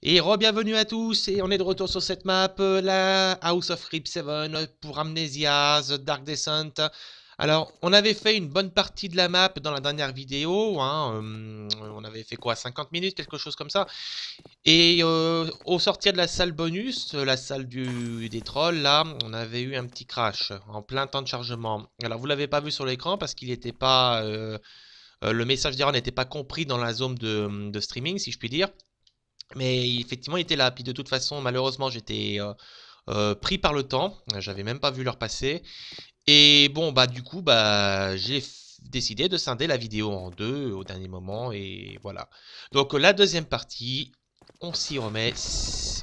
Et re-bienvenue à tous, et on est de retour sur cette map, la House of Rip 7 pour Amnesia, The Dark Descent. Alors, on avait fait une bonne partie de la map dans la dernière vidéo, hein, on avait fait quoi, 50 minutes, quelque chose comme ça. Et au sortir de la salle bonus, la salle des trolls, là, on avait eu un petit crash en plein temps de chargement. Alors, vous l'avez pas vu sur l'écran parce qu'il n'était pas... le message d'erreur n'était pas compris dans la zone de streaming, si je puis dire. Mais effectivement, il était là. Puis de toute façon, malheureusement, j'étais pris par le temps. J'avais même pas vu l'heure passer. Et bon, bah du coup, bah j'ai décidé de scinder la vidéo en deux au dernier moment. Et voilà. Donc la deuxième partie, on s'y remet.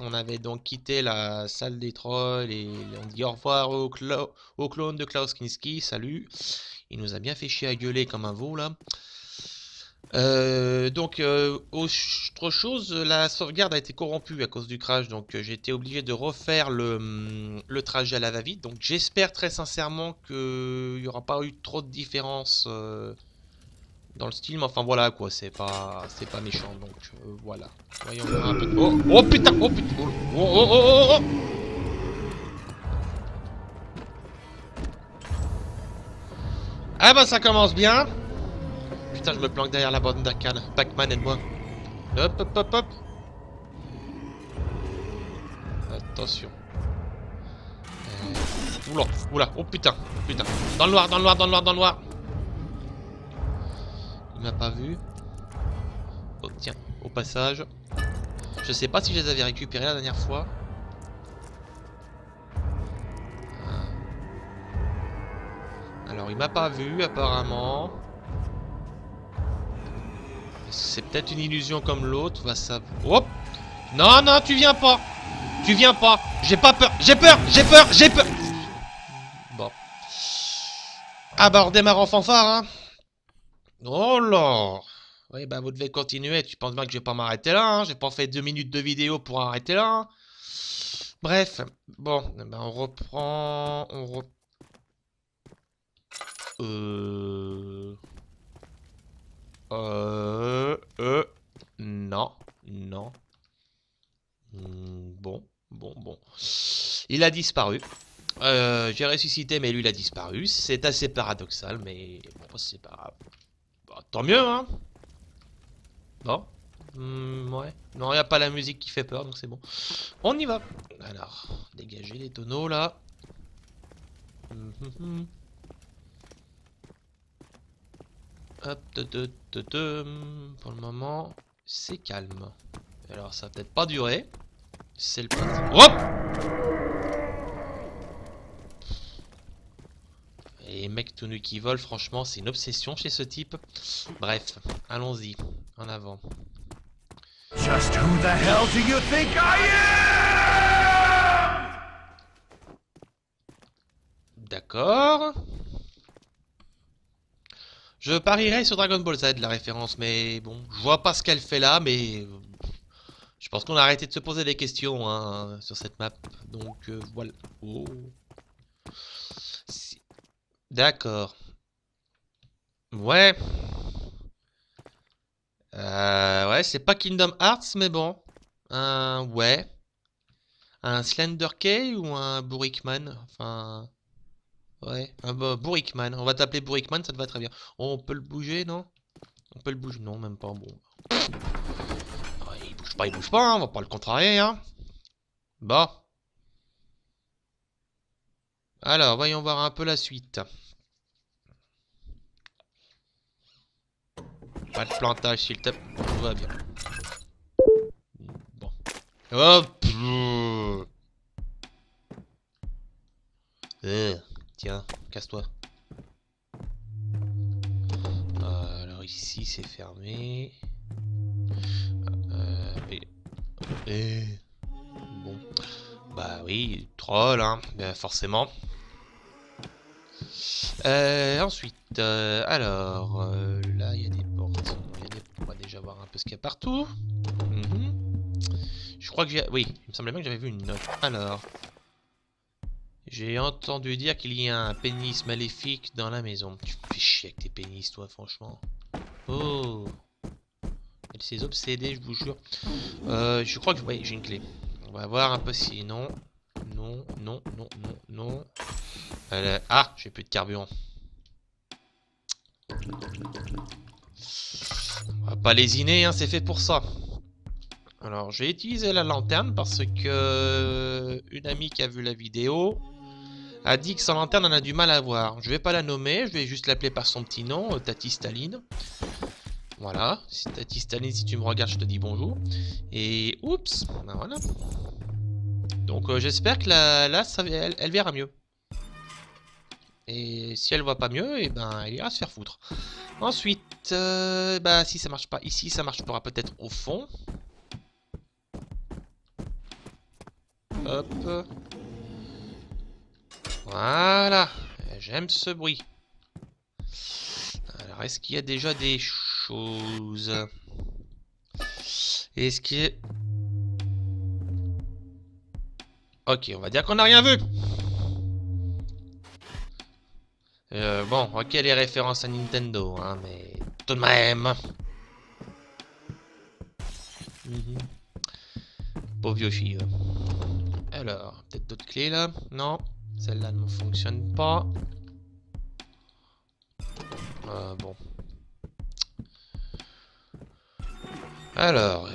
On avait donc quitté la salle des trolls et on dit au revoir au clone de Klaus Kinski. Salut. Il nous a bien fait chier à gueuler comme un veau là. Autre chose, la sauvegarde a été corrompue à cause du crash, donc j'ai été obligé de refaire le trajet à la va-vite. Donc j'espère très sincèrement qu'il n'y aura pas eu trop de différence dans le style, mais enfin voilà quoi, c'est pas méchant, donc voilà. Voyons voir un peu. Oh, oh putain, oh putain, oh, oh, oh, oh, oh, oh. Ah bah ça commence bien. Putain, je me planque derrière la bande d'arcade. Pac-Man, aide-moi. Hop, hop, hop, hop. Attention. Oula, oula, oh putain, putain. Dans le noir, dans le noir, dans le noir, dans le noir. Il m'a pas vu. Oh tiens, au passage. Je sais pas si je les avais récupérés la dernière fois. Alors il m'a pas vu apparemment. C'est peut-être une illusion comme l'autre, va savoir. Hop. Non, non, tu viens pas. Tu viens pas. J'ai pas peur. J'ai peur. J'ai peur. J'ai peur. Bon. Ah bah on redémarre en fanfare, hein. Oh là. Oui, bah vous devez continuer. Tu penses bien que je vais pas m'arrêter là, hein. J'ai pas fait 2 minutes de vidéo pour arrêter là, hein. Bref. Bon, bah on reprend. Non. Non. Bon. Bon, bon. Il a disparu. J'ai ressuscité, mais lui, il a disparu. C'est assez paradoxal, mais bon, c'est pas grave. Bah, tant mieux, hein. Non. Ouais. Non, il n'y a pas la musique qui fait peur, donc c'est bon. On y va. Alors, dégager les tonneaux, là. Hop, pour le moment, c'est calme. Alors, ça va peut-être pas durer. C'est le principe. Hop! Et mecs tout nus qui volent, franchement, c'est une obsession chez ce type. Bref, allons-y, en avant. Just who the hell do you think I am? D'accord. Je parierais sur Dragon Ball Z, la référence, mais bon, je vois pas ce qu'elle fait là, mais je pense qu'on a arrêté de se poser des questions hein, sur cette map. Donc voilà. Oh. D'accord. Ouais. Ouais, c'est pas Kingdom Hearts, mais bon. Ouais. Un Slender Key ou un Burrickman? Enfin. Ouais, un Burrickman. On va t'appeler Burrickman, ça te va très bien. Oh, on peut le bouger, non? On peut le bouger? Non, même pas. Bon. Ah, il bouge pas, hein, on va pas le contrarier, hein. Bah. Alors, voyons voir un peu la suite. Pas de plantage, s'il te plaît. Tout va bien. Bon. Hop. Tiens, casse-toi. Alors ici, c'est fermé. Bon. Bah oui, troll, hein. Bien, forcément. Ensuite, alors, là, il y a des portes. On va déjà voir un peu ce qu'il y a partout. Je crois que j'ai... Oui, il me semblait bien que j'avais vu une note. Alors... J'ai entendu dire qu'il y a un pénis maléfique dans la maison. Tu me fais chier avec tes pénis, toi, franchement. Oh. Ces obsédés, je vous jure. Je crois que... Oui, j'ai une clé. On va voir un peu si... Non. Non, non, non, non, non. Ah, j'ai plus de carburant. On va pas lésiner, hein, c'est fait pour ça. Alors, je vais utiliser la lanterne parce que... Une amie qui a vu la vidéo a dit que sans lanterne, on a du mal à voir. Je vais pas la nommer, je vais juste l'appeler par son petit nom, Tati Staline. Voilà, Tati Staline, si tu me regardes, je te dis bonjour. Et oups, ben voilà. Donc j'espère que là, elle verra mieux. Et si elle voit pas mieux, et ben elle ira se faire foutre. Ensuite, bah si ça marche pas ici, ça marchera peut-être au fond. Hop. Voilà. J'aime ce bruit. Alors, est-ce qu'il y a déjà des choses? Est-ce qu'il y a... Ok, on va dire qu'on n'a rien vu. Bon, ok, les références à Nintendo, hein, mais tout de même. Pauvre Yoshi. Alors, peut-être d'autres clés là? Non, celle-là ne fonctionne pas. Bon. Alors,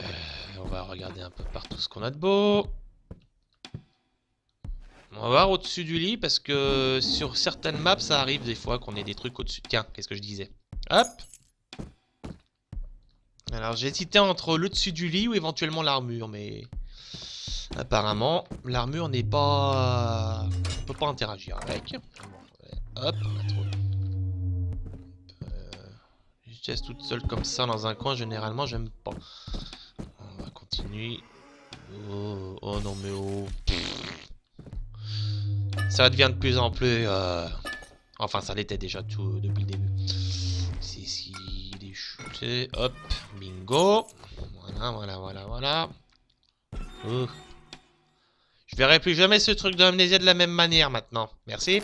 on va regarder un peu partout ce qu'on a de beau. On va voir au-dessus du lit parce que sur certaines maps, ça arrive des fois qu'on ait des trucs au-dessus. Tiens, qu'est-ce que je disais? Hop! Alors, j'ai hésité entre le dessus du lit ou éventuellement l'armure, mais apparemment, l'armure n'est pas... On peut pas interagir avec. Hop, on a trouvé. Je teste toute seule comme ça dans un coin, généralement, j'aime pas. On va continuer. Oh, oh non, mais oh. Ça devient de plus en plus... Enfin, ça l'était déjà tout depuis le début. C'est ici, il est chuté. Hop, bingo. Voilà, voilà, voilà, voilà. Je verrai plus jamais ce truc d'amnésie de la même manière maintenant. Merci.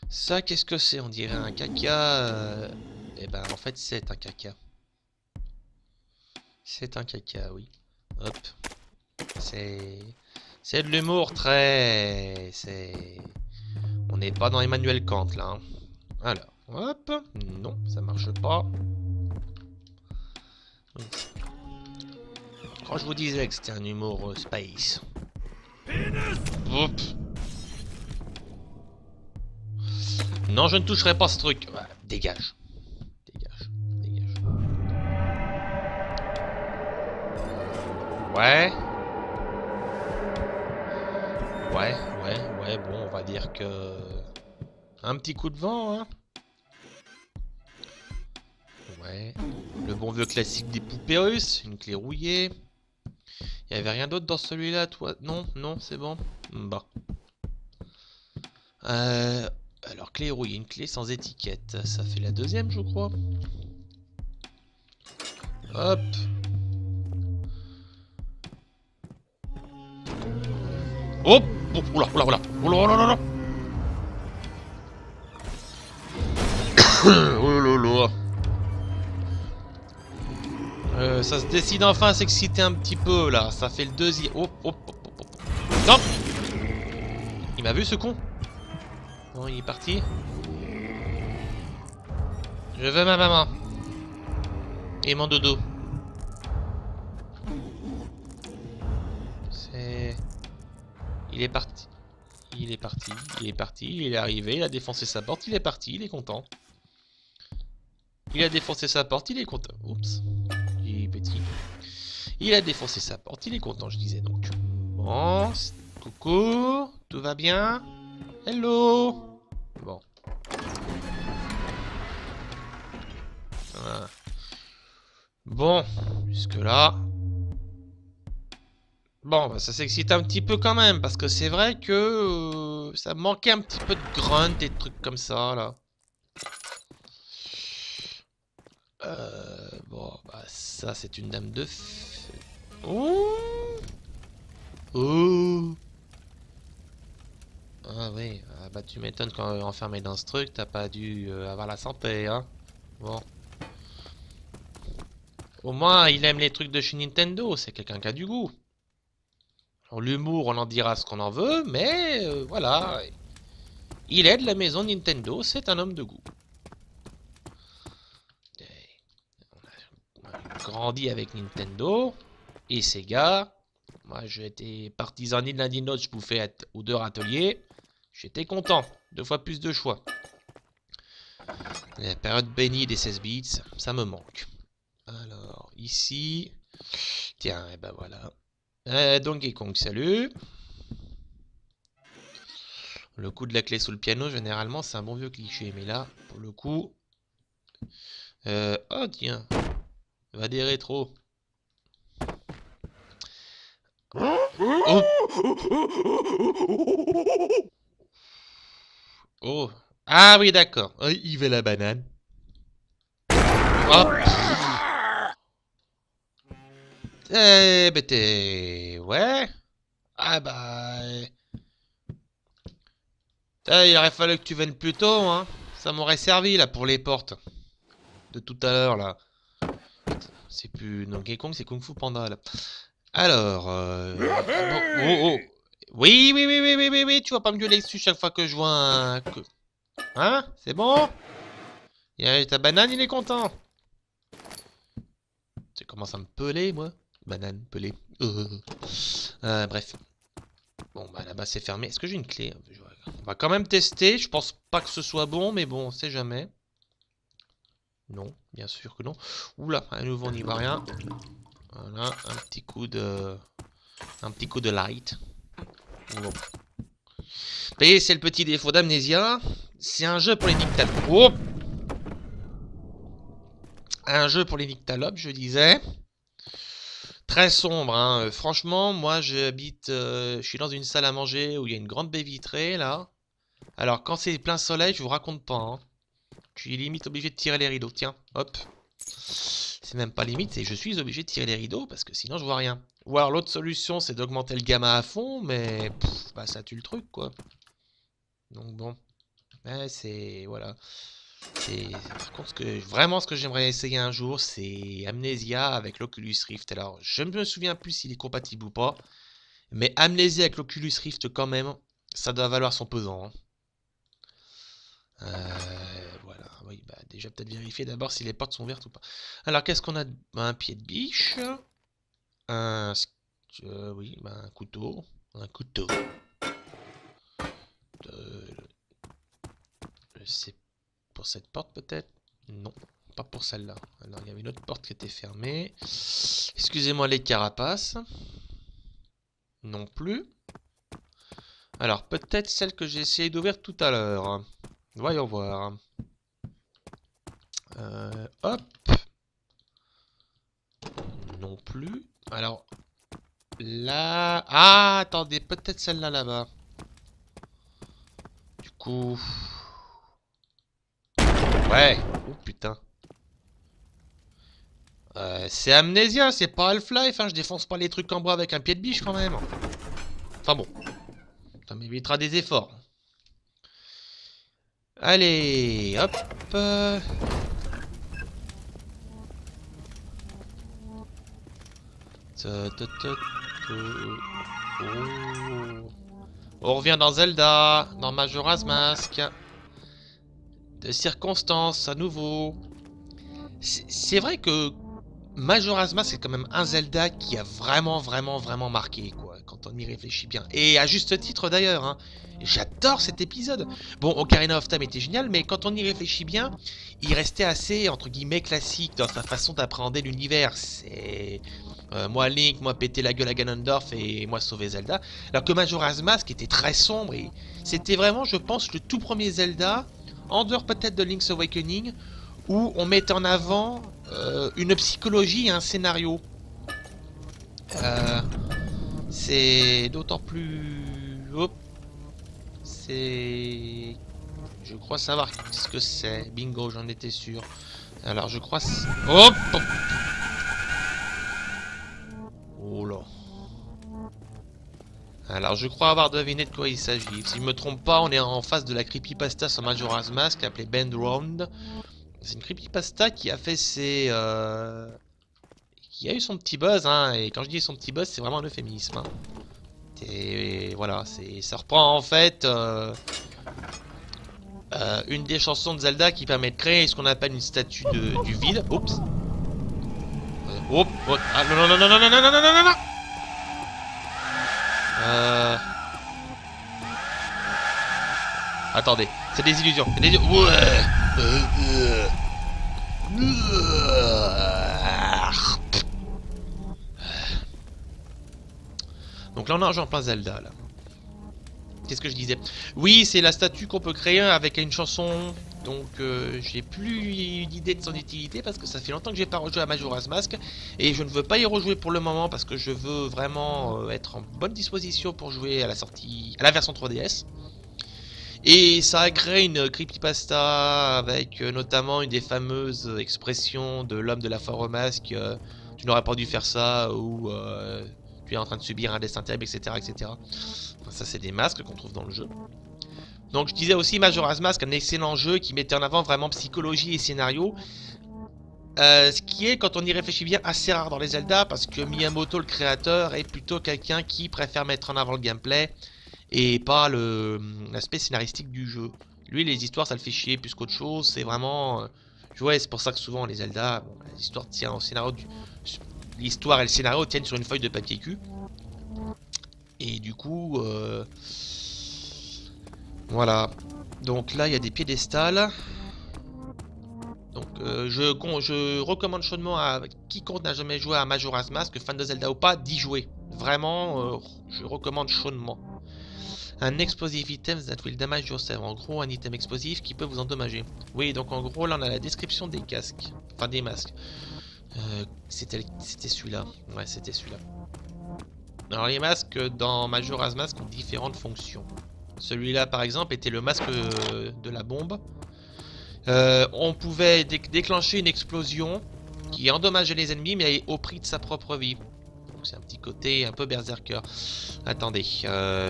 Ça, qu'est-ce que c'est? On dirait un caca. Eh ben, en fait, c'est un caca. C'est un caca, oui. Hop. C'est de l'humour très... C'est... On n'est pas dans Emmanuel Kant, là. Hein. Alors, hop. Non, ça marche pas. Quand je vous disais que c'était un humour space. Hop. Non, je ne toucherai pas ce truc. Ouais, dégage. Dégage. Dégage. Ouais. Ouais, bon, on va dire que... Un petit coup de vent, hein. Ouais. Le bon vieux classique des poupées russes. Une clé rouillée. Il y avait rien d'autre dans celui-là, toi? Non, non, c'est bon. Bah. Alors, clé rouillée, une clé sans étiquette. Ça fait la deuxième, je crois. Hop. Hop. Oh, oula, oula, oula. Oula, oula, oula. Oh là là. Ça se décide enfin à s'exciter un petit peu là. Ça fait le deuxième. Oh, oh, oh, oh, oh. Non. Il m'a vu ce con. Bon, il est parti. Je veux ma maman. Et mon dodo. C'est... Il est parti. Il est parti. Il est parti. Il est arrivé. Il a défoncé sa porte. Il est parti. Il est content. Il a défoncé sa porte. Il est content. Oups. Il est petit. Il a défoncé sa porte. Il est content, je disais donc. Bon. Coucou. Tout va bien? Hello. Bon. Voilà. Bon. Jusque là. Bon, bah, ça s'excite un petit peu quand même, parce que c'est vrai que ça manquait un petit peu de grunt et de trucs comme ça, là. Bon, bah ça c'est une dame de feu. Oh. Oh. Ah oui, ah, bah tu m'étonnes quand enfermé dans ce truc, t'as pas dû avoir la santé, hein. Bon. Au moins, il aime les trucs de chez Nintendo, c'est quelqu'un qui a du goût. Alors, l'humour, on en dira ce qu'on en veut, mais voilà. Il aide la maison Nintendo, c'est un homme de goût. On a grandi avec Nintendo et Sega. Moi, j'étais partisan ni de l'un ni de l'autre, je bouffais aux deux râteliers. J'étais content, 2 fois plus de choix. La période bénie des 16 bits, ça me manque. Alors, ici... Tiens, et ben voilà. Donkey Kong, salut. Le coup de la clé sous le piano, généralement, c'est un bon vieux cliché. Mais là, pour le coup... oh, tiens. Va des rétros. Oh. Oh. Ah oui, d'accord. Oh, il veut la banane. Hop. Ben t'es... Ouais. Ah bah... Il aurait fallu que tu viennes plus tôt, hein. Ça m'aurait servi, là, pour les portes. De tout à l'heure, là. C'est plus Donkey Kong, c'est Kung Fu Panda, là. Alors... bon, oh, oh. Oui, oui, oui, oui, oui, oui, oui. Tu vas pas me gueuler dessus chaque fois que je vois un... Hein? C'est bon? Ta banane, il est content. Tu commences à me peler, moi. Banane, pelée. Bref. Bon, bah là-bas, c'est fermé. Est-ce que j'ai une clé? On va quand même tester. Je pense pas que ce soit bon, mais bon, on sait jamais. Non, bien sûr que non. Oula, à nouveau, on n'y voit rien. Voilà, un petit coup de... Un petit coup de light. Bon. Vous voyez, c'est le petit défaut d'Amnesia. C'est un jeu pour les nyctalopes. Oh, un jeu pour les nyctalopes, je disais. Très sombre, hein. Franchement, moi, j'habite... je suis dans une salle à manger où il y a une grande baie vitrée, là. Alors, quand c'est plein soleil, je vous raconte pas, hein. Je suis limite obligé de tirer les rideaux. Tiens, hop. C'est même pas limite, c'est je suis obligé de tirer les rideaux parce que sinon je vois rien. Ou alors l'autre solution, c'est d'augmenter le gamma à fond, mais bah, ça tue le truc, quoi. Donc bon. Ouais, c'est... Voilà. Par contre, vraiment ce que j'aimerais essayer un jour, c'est Amnesia avec l'Oculus Rift. Alors, je ne me souviens plus s'il est compatible ou pas. Mais Amnesia avec l'Oculus Rift, quand même, ça doit valoir son pesant, hein. Voilà, oui, bah déjà peut-être vérifier d'abord si les portes sont ouvertes ou pas. Alors qu'est-ce qu'on a? Un pied de biche, oui, bah, un couteau, c'est pour cette porte peut-être? Non, pas pour celle-là. Alors il y avait une autre porte qui était fermée. Excusez-moi les carapaces. Non plus. Alors peut-être celle que j'ai essayé d'ouvrir tout à l'heure. Voyons voir. Hop. Non plus. Alors, là... Ah, attendez, peut-être celle-là, là-bas. Du coup... Ouais. Oh, putain. C'est Amnesia, c'est pas Half-Life, hein. Je défonce pas les trucs en bois avec un pied de biche, quand même. Enfin bon. Ça m'évitera des efforts. Allez, hop. On revient dans Zelda, dans Majora's Mask. De circonstances à nouveau. C'est vrai que Majora's Mask c'est quand même un Zelda qui a vraiment marqué, quoi, quand on y réfléchit bien. Et à juste titre d'ailleurs, hein. J'adore cet épisode. Bon, Ocarina of Time était génial, mais quand on y réfléchit bien, il restait assez, entre guillemets, classique dans sa façon d'appréhender l'univers. C'est... moi Link, moi péter la gueule à Ganondorf et moi sauver Zelda. Alors que Majora's Mask était très sombre et c'était vraiment, je pense, le tout premier Zelda, en dehors peut-être de Link's Awakening, où on mettait en avant une psychologie et un scénario. C'est d'autant plus... Hop. C'est... Je crois savoir ce que c'est. Bingo, j'en étais sûr. Alors je crois... Hop. Oh là. Alors je crois avoir deviné de quoi il s'agit. Si je me trompe pas, on est en face de la creepypasta sur Majora's Mask appelée Bend Round. C'est une creepypasta qui a fait ses qui a eu son petit buzz, hein, et quand je dis son petit buzz, c'est vraiment un euphémisme. Hein. Et voilà, ça reprend en fait une des chansons de Zelda qui permet de créer ce qu'on appelle une statue du vide. Oups. Oh, ah, non, non, non, non, non, non, non, non, non, non, non. Attendez, c'est des illusions. C'est des... Ouais. Donc là on a en plein Zelda là. Qu'est-ce que je disais? Oui, c'est la statue qu'on peut créer avec une chanson. Donc j'ai plus d'idée de son utilité parce que ça fait longtemps que j'ai pas rejoué à Majora's Mask. Et je ne veux pas y rejouer pour le moment parce que je veux vraiment être en bonne disposition pour jouer à la sortie, à la version 3DS. Et ça a créé une creepypasta avec notamment une des fameuses expressions de l'homme de la foire au masque. Tu n'aurais pas dû faire ça, ou tu es en train de subir un destin terrible, etc. etc. Enfin, ça, c'est des masques qu'on trouve dans le jeu. Donc, je disais aussi Majora's Mask, un excellent jeu qui mettait en avant vraiment psychologie et scénario. Ce qui est, quand on y réfléchit bien, assez rare dans les Zelda, parce que Miyamoto, le créateur, est plutôt quelqu'un qui préfère mettre en avant le gameplay et pas l'aspect scénaristique du jeu. Lui, les histoires, ça le fait chier plus qu'autre chose. C'est vraiment... ouais, c'est pour ça que souvent, les Zelda, bon, l'histoire tient au scénario l'histoire et le scénario tiennent sur une feuille de papier cul. Et du coup... voilà. Donc là, il y a des piédestals. Donc je recommande chaudement à quiconque n'a jamais joué à Majora's Mask, fan de Zelda ou pas, d'y jouer. Vraiment, je recommande chaudement. Un explosive item that will damage yourself. En gros, un item explosif qui peut vous endommager. Oui, donc en gros, là, on a la description des casques. Enfin, des masques. C'était celui-là. Ouais, c'était celui-là. Alors, les masques dans Majora's Mask ont différentes fonctions. Celui-là, par exemple, était le masque de la bombe. On pouvait déclencher une explosion qui endommageait les ennemis, mais au prix de sa propre vie. C'est un petit côté un peu berserker. Attendez,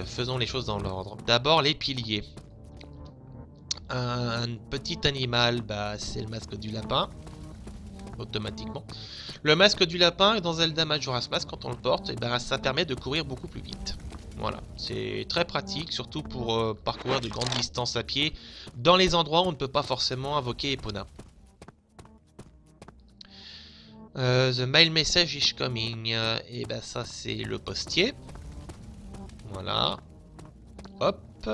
faisons les choses dans l'ordre. D'abord les piliers. Un petit animal, bah, c'est le masque du lapin. Automatiquement. Le masque du lapin dans Zelda Majora's Mask, quand on le porte, et bah, ça permet de courir beaucoup plus vite. Voilà, c'est très pratique, surtout pour parcourir de grandes distances à pied, dans les endroits où on ne peut pas forcément invoquer Epona. The mail message is coming. Et ben ça c'est le postier. Voilà. Hop.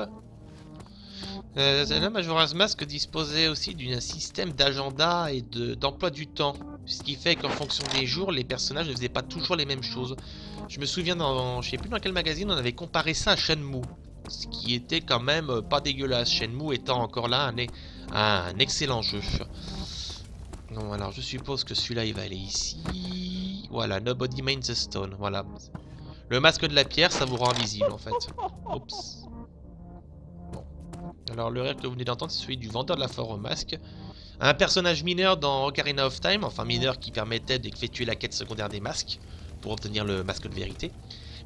Zelda Majora's Mask disposait aussi d'un système d'agenda et d'emploi du temps. Ce qui fait qu'en fonction des jours, les personnages ne faisaient pas toujours les mêmes choses. Je me souviens je sais plus dans quel magazine on avait comparé ça à Shenmue. Ce qui était quand même pas dégueulasse. Shenmue étant encore là un excellent jeu. Non, alors je suppose que celui-là il va aller ici. Voilà, nobody minds the stone. Voilà. Le masque de la pierre, ça vous rend invisible en fait. Oups. Bon. Alors le rire que vous venez d'entendre, c'est celui du vendeur de la foire au masque. Un personnage mineur dans Ocarina of Time, enfin mineur qui permettait d'effectuer la quête secondaire des masques pour obtenir le masque de vérité.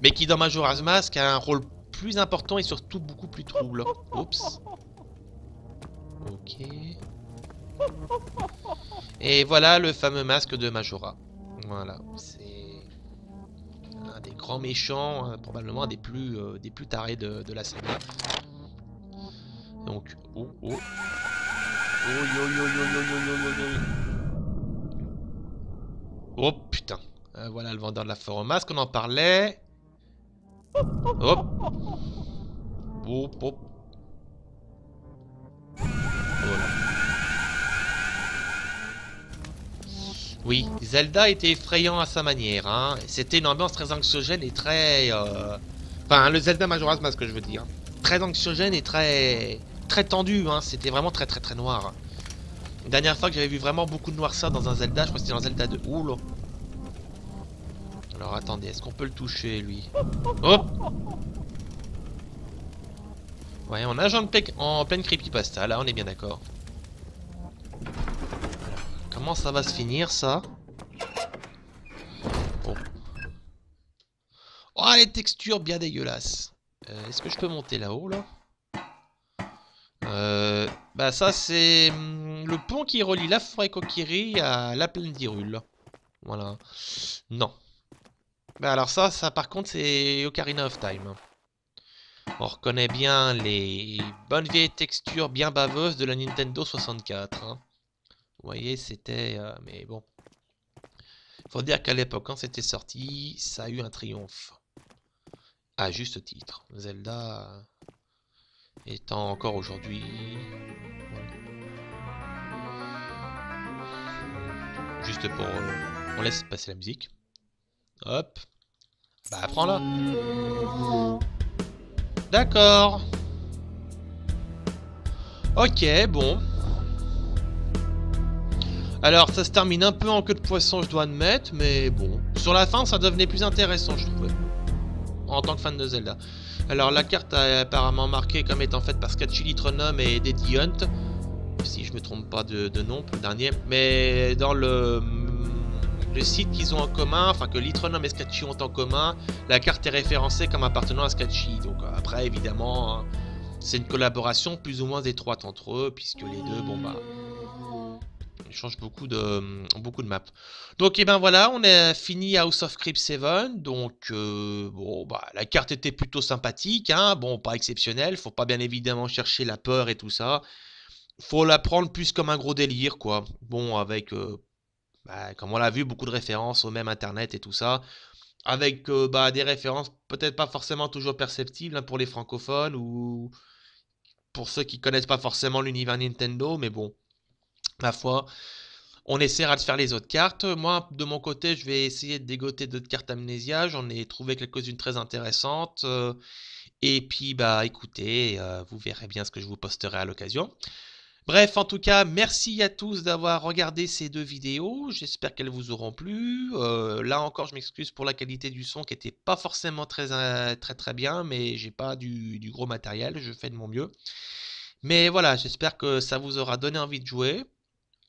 Mais qui dans Majora's Mask a un rôle plus important et surtout beaucoup plus trouble. Oups. Ok. Et voilà le fameux masque de Majora. Voilà, c'est un des grands méchants, probablement un des plus tarés de la saga. Donc, oh. Oh putain. Voilà le vendeur de la foire au masque, on en parlait. Hop. Hop. Voilà. Oui, Zelda était effrayant à sa manière, hein. C'était une ambiance très anxiogène et très... Enfin, le Zelda Majora's Mask, que je veux dire. Très anxiogène et très tendu, hein. C'était vraiment très noir. La dernière fois que j'avais vu vraiment beaucoup de noirceur dans un Zelda, je crois que c'était dans Zelda 2. Oula. Alors attendez, est-ce qu'on peut le toucher, lui? Hop. Ouais, on nage en pleine creepypasta, là, on est bien d'accord. Comment ça va se finir, ça? Oh. Oh, les textures bien dégueulasses. Est-ce que je peux monter là-haut, là? Bah ça, c'est le pont qui relie la forêt Kokiri à la plaine d'Hyrule. Voilà. Non. Bah alors ça par contre, c'est Ocarina of Time. On reconnaît bien les bonnes vieilles textures bien baveuses de la Nintendo 64. Hein. Vous voyez, c'était... mais bon. Faut dire qu'à l'époque, quand c'était sorti, ça a eu un triomphe. À juste titre. Zelda étant encore aujourd'hui... Juste pour... on laisse passer la musique. Hop. Bah, prends-la. D'accord. Ok, bon. Alors, ça se termine un peu en queue de poisson, je dois admettre, mais bon. Sur la fin, ça devenait plus intéressant, je trouvais. En tant que fan de Zelda. Alors, la carte est apparemment marquée comme étant faite par Scatchy Litronum et Daddy Hunt. Si je me trompe pas de nom, le dernier. Mais dans le site qu'ils ont en commun, enfin que Litronum et Scatchy ont en commun, la carte est référencée comme appartenant à Scatchy. Donc après, évidemment, hein, c'est une collaboration plus ou moins étroite entre eux, puisque les deux, bon bah... ils changent beaucoup de maps. Donc et ben voilà, on a fini House of Creep 7. Donc bon bah la carte était plutôt sympathique, hein, bon pas exceptionnelle, faut pas bien évidemment chercher la peur et tout ça. Faut la prendre plus comme un gros délire quoi. Bon avec bah, comme on l'a vu, beaucoup de références au même internet et tout ça. Avec bah, des références peut-être pas forcément toujours perceptibles hein, pour les francophones ou pour ceux qui connaissent pas forcément l'univers Nintendo, mais bon, ma foi, on essaiera de faire les autres cartes. Moi, de mon côté, je vais essayer de dégoter d'autres cartes Amnésia. J'en ai trouvé quelques-unes très intéressantes. Et puis, bah, écoutez, vous verrez bien ce que je vous posterai à l'occasion. Bref, en tout cas, merci à tous d'avoir regardé ces deux vidéos. J'espère qu'elles vous auront plu. Là encore, je m'excuse pour la qualité du son qui n'était pas forcément très bien, mais j'ai pas du gros matériel. Je fais de mon mieux. Mais voilà, j'espère que ça vous aura donné envie de jouer.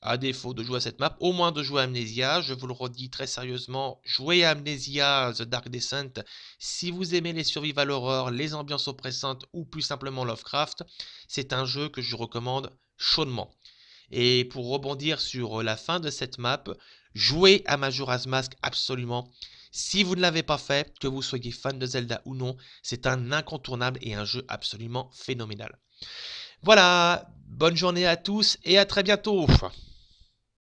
À défaut de jouer à cette map, au moins de jouer à Amnesia. Je vous le redis très sérieusement, jouez à Amnesia The Dark Descent si vous aimez les survival horror, les ambiances oppressantes ou plus simplement Lovecraft. C'est un jeu que je recommande chaudement. Et pour rebondir sur la fin de cette map, jouez à Majora's Mask absolument. Si vous ne l'avez pas fait, que vous soyez fan de Zelda ou non, c'est un incontournable et un jeu absolument phénoménal. Voilà, bonne journée à tous et à très bientôt.